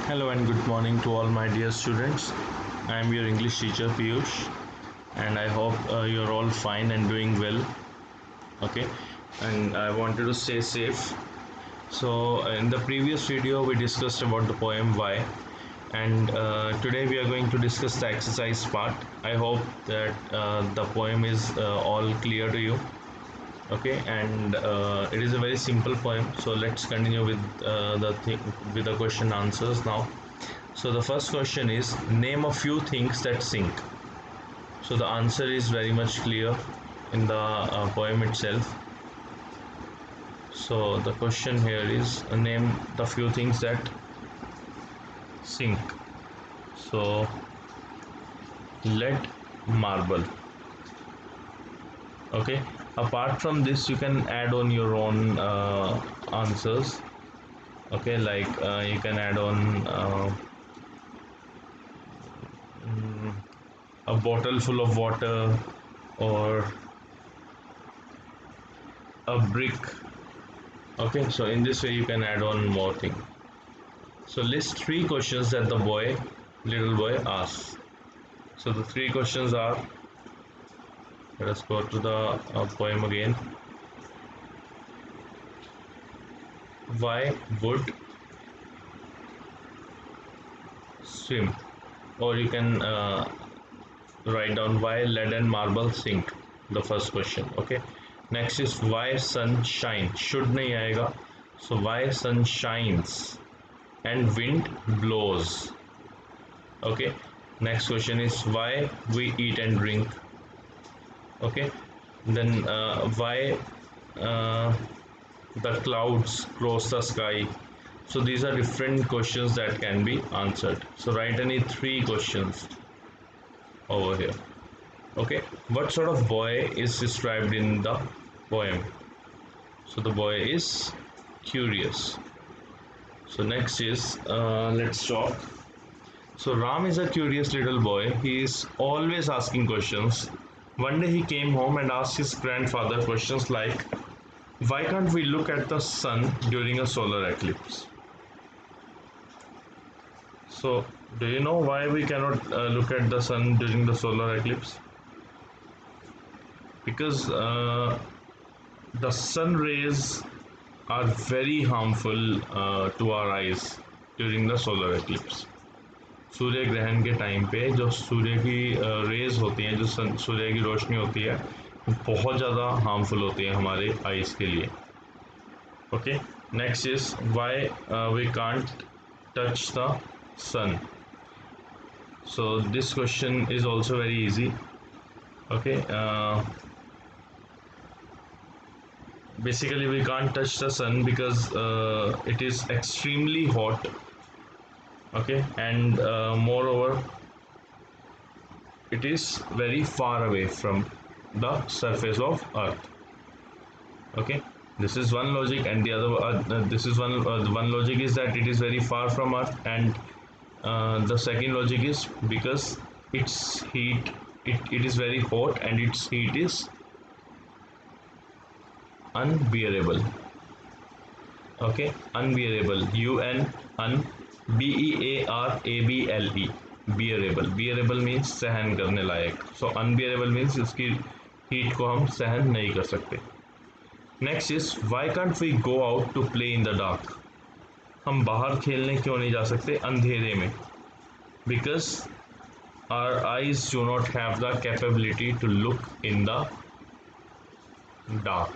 Hello and good morning to all my dear students. I am your English teacher Piyush, and I hope you're all fine and doing well. Okay, and I wanted to stay safe. So, in the previous video, we discussed about the poem Why, and today we are going to discuss the exercise part. I hope that the poem is all clear to you. Okay, and it is a very simple poem. So let's continue with with the question answers now. So the first question is, name a few things that sink. So the answer is very much clear in the poem itself. So the question here is, name the few things that sink. So lead, marble. Okay. Apart from this, you can add on your own answers. Okay, like you can add on a bottle full of water or a brick. Okay, so in this way you can add on more thing. So list three questions that the little boy asks. So the three questions are, let us go to the poem again. Why wood swim? Or you can write down why lead and marble sink. The first question. Okay. Next is why sun shine. Should nahi aayega. So why sun shines and wind blows. Okay. Next question is why we eat and drink. Okay. Then why uh, the clouds cross the sky. So these are different questions that can be answered. So write any three questions over here. Okay, what sort of boy is described in the poem? So the boy is curious. So next is let's talk. So Ram is a curious little boy. He is always asking questions. One day he came home and asked his grandfather questions like, why can't we look at the sun during a solar eclipse? So, do you know why we cannot look at the sun during the solar eclipse? Because the sun rays are very harmful to our eyes during the solar eclipse. सूर्य ग्रहण के time पे जो सूर्य की raise होती हैं, जो सूर्य की रोशनी होती है, बहुत ज़्यादा हार्मफुल होती है हमारे आइज के लिए. Okay, next is why we can't touch the sun. So this question is also very easy. Okay, basically we can't touch the sun because it is extremely hot. Okay, and moreover it is very far away from the surface of earth. Okay, this is one logic, and the other this is one logic is that it is very far from earth, and the second logic is because its heat, it is very hot and its heat is unbearable. Okay, unbearable, un bearable. Bearable means सहन करने लायक. So unbearable means उसकी heat को हम सहन नहीं कर सकते. Next is why can't we go out to play in the dark? हम बाहर खेलने क्यों नहीं जा सकते अंधेरे में? Because our eyes do not have the capability to look in the dark.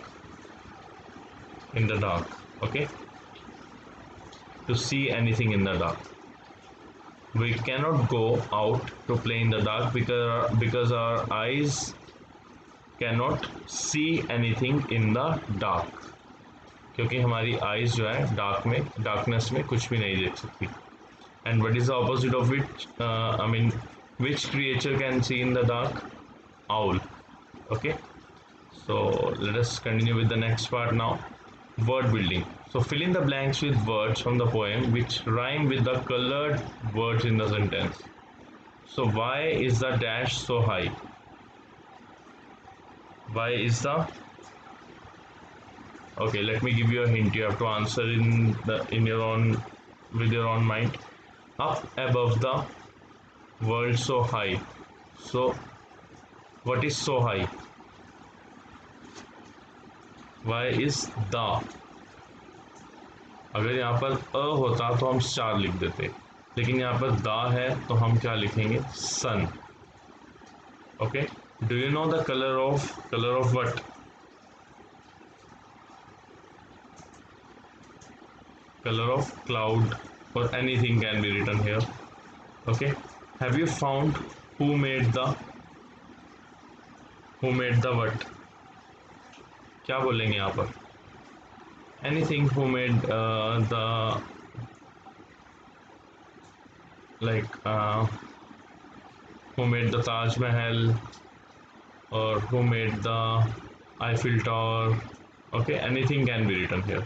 Okay, to see anything in the dark. We cannot go out to play in the dark because our eyes cannot see anything in the dark. क्योंकि हमारी eyes जो है darkness में कुछ भी नहीं देख सकती. And what is the opposite of which? Which creature can see in the dark? Owl. Okay. So let us continue with the next part now. Word building. So fill in the blanks with words from the poem which rhyme with the colored words in the sentence. So why is the dash so high? Why is the... Okay, let me give you a hint. You have to answer in your own, with your own mind. up above the world so high. So what is so high? Why is the? अगर यहाँ पर अ होता तो हम star लिख देते, लेकिन यहाँ पर द है तो हम क्या लिखेंगे? Sun. Okay. Do you know the colour of what? Color of cloud or anything can be written here. Okay. Have you found who made the what? क्या बोलेंगे यहाँ पर? Anything who made the like who made the Taj Mahal or who made the Eiffel Tower. Okay, anything can be written here.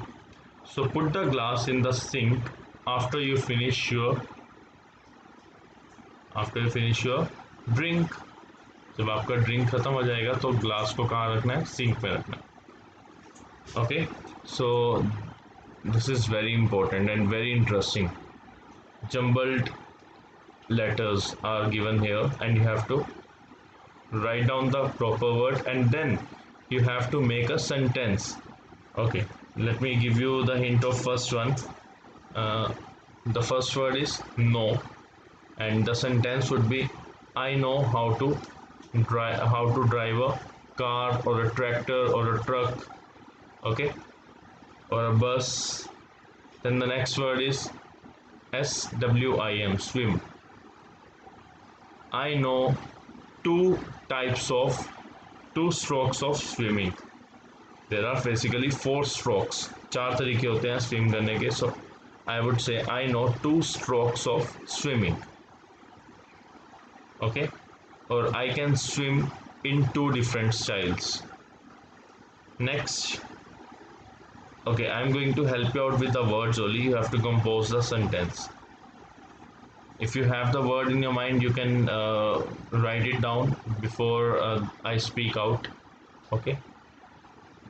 So put the glass in the sink after you finish your drink. जब आपका drink खत्म हो जाएगा तो glass को कहाँ रखना है? सिंक में रखना है. Okay, so this is very important and very interesting. Jumbled letters are given here and you have to write down the proper word and then you have to make a sentence. Okay, let me give you the hint of first one. The first word is no and the sentence would be I know how to drive a car or a tractor or a truck. Okay, or a bus. Then the next word is swim, swim. I know two strokes of swimming. There are basically 4 strokes. 4 तरीके होते हैं swim करने के. So I would say I know 2 strokes of swimming. Okay, or I can swim in 2 different styles. Next, okay, I'm going to help you out with the words only. You have to compose the sentence. If you have the word in your mind, you can write it down before I speak out. Okay,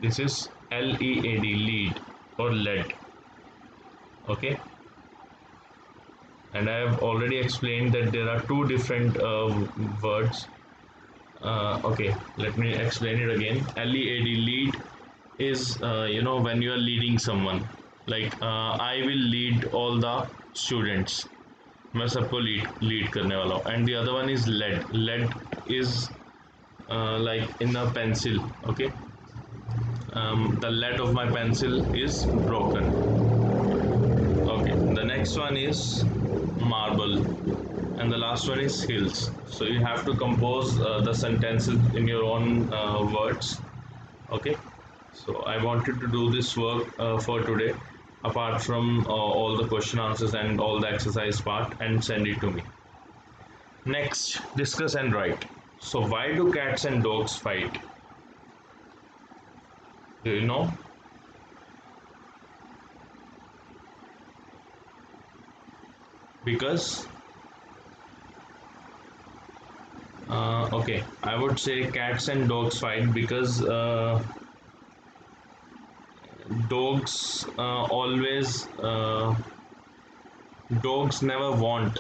this is LEAD, lead or lead. Okay, and I have already explained that there are 2 different words. Okay, let me explain it again. LEAD, lead, is when you are leading someone, like I will lead all the students. मैं सबको lead करने वाला हूँ. And the other one is lead. Lead is like in a pencil. Okay, the lead of my pencil is broken. Okay, the next one is marble and the last one is hills. So you have to compose the sentences in your own words. Okay, so I wanted to do this work for today, apart from all the question answers and all the exercise part, and send it to me. Next, discuss and write. So why do cats and dogs fight? Do you know? Because okay, I would say cats and dogs fight because dogs always dogs never want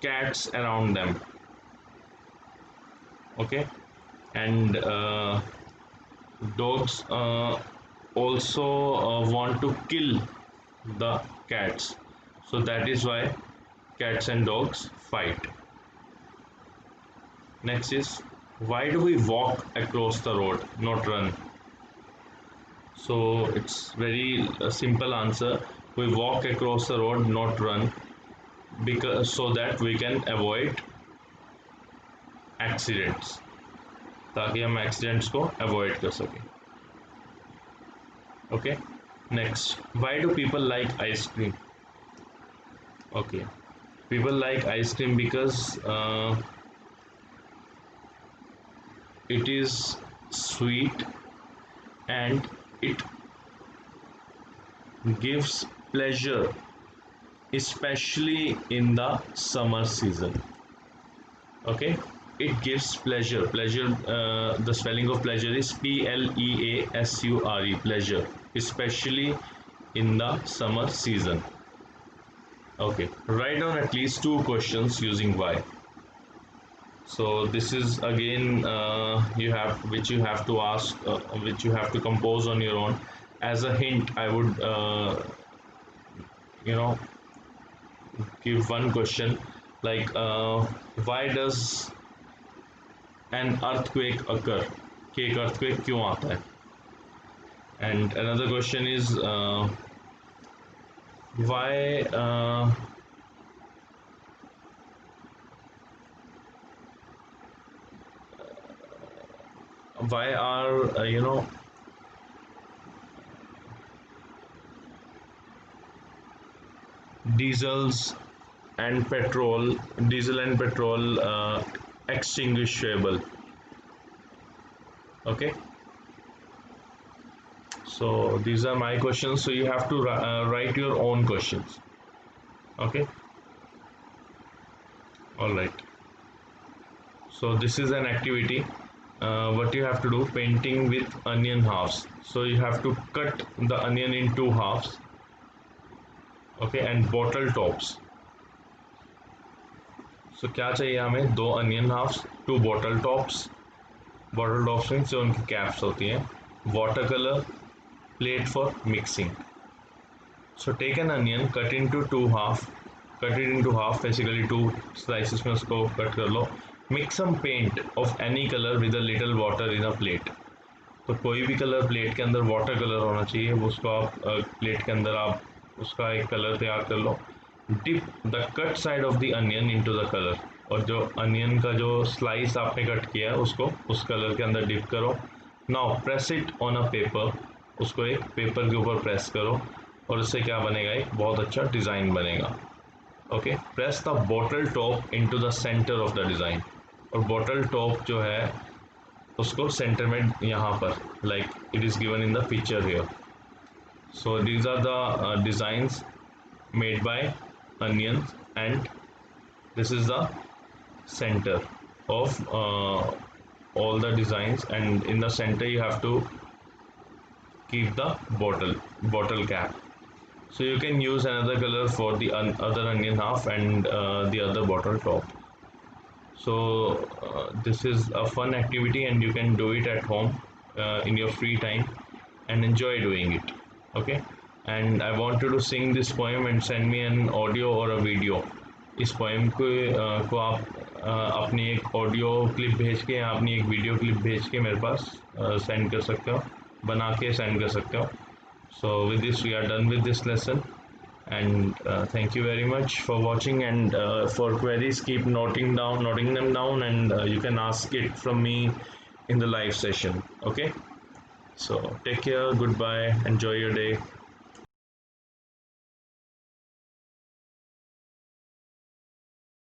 cats around them. Okay, and dogs also want to kill the cats, so that is why cats and dogs fight. Next is, why do we walk across the road, not run? So it's very simple answer. We walk across the road, not run, because so that we can avoid accidents, ताकि हम accidents को avoid कर सकें. Okay, next, why do people like ice cream? Okay, people like ice cream because it is sweet and it gives pleasure, especially in the summer season. Okay, it gives pleasure. The spelling of pleasure is PLEASURE, pleasure, especially in the summer season. Okay, write down at least two questions using why. So this is again you have to ask, which you have to compose on your own. As a hint, I would you know give one question like why does an earthquake occur? कि एक earthquake क्यों आता है? And another question is why are diesels and petrol diesel and petrol extinguishable? Okay, so these are my questions, so you have to write your own questions. Okay, all right. So this is an activity. What you have to do, painting with onion halves. So you have to cut the onion in two halves. Okay, and bottle tops. So क्या चाहिए हमें? दो onion halves, two bottle tops. Bottle tops means जो उनकी caps होती हैं. Water color, plate for mixing. So take an onion, cut into two half. Cut it into half, basically two slices में उसको cut कर लो. Mix some paint of any color with a little water in a plate. तो कोई भी colour plate के अंदर water colour होना चाहिए, वो उसको आप प्लेट के अंदर आप उसका एक कलर तैयार कर लो. Dip the cut side of the onion into the colour, और जो अनियन का जो स्लाइस आपने कट किया है उसको उस कलर के अंदर डिप करो. Now press it on a paper, उसको एक पेपर के ऊपर प्रेस करो और इससे क्या बनेगा, एक बहुत अच्छा डिज़ाइन बनेगा. Okay, press the bottle top into the centre of the design, और बॉटल टॉप जो है उसको सेंटर में यहाँ पर, like it is given in the picture here. So these are the designs made by onions, and this is the center of all the designs, and in the center you have to keep the bottle cap. So you can use another color for the other onion half and the other bottle top. So this is a fun activity and you can do it at home in your free time and enjoy doing it. Okay, and I want you to sing this poem and send me an audio or a video. इस poem को आप अपनी एक audio clip भेज के या अपनी एक वीडियो क्लिप भेज के मेरे पास सेंड कर सकते हो, बना के सेंड कर सकते हो. So with this we are done with this lesson, and thank you very much for watching, and for queries keep noting them down, and you can ask it from me in the live session. Okay, so take care, goodbye, enjoy your day.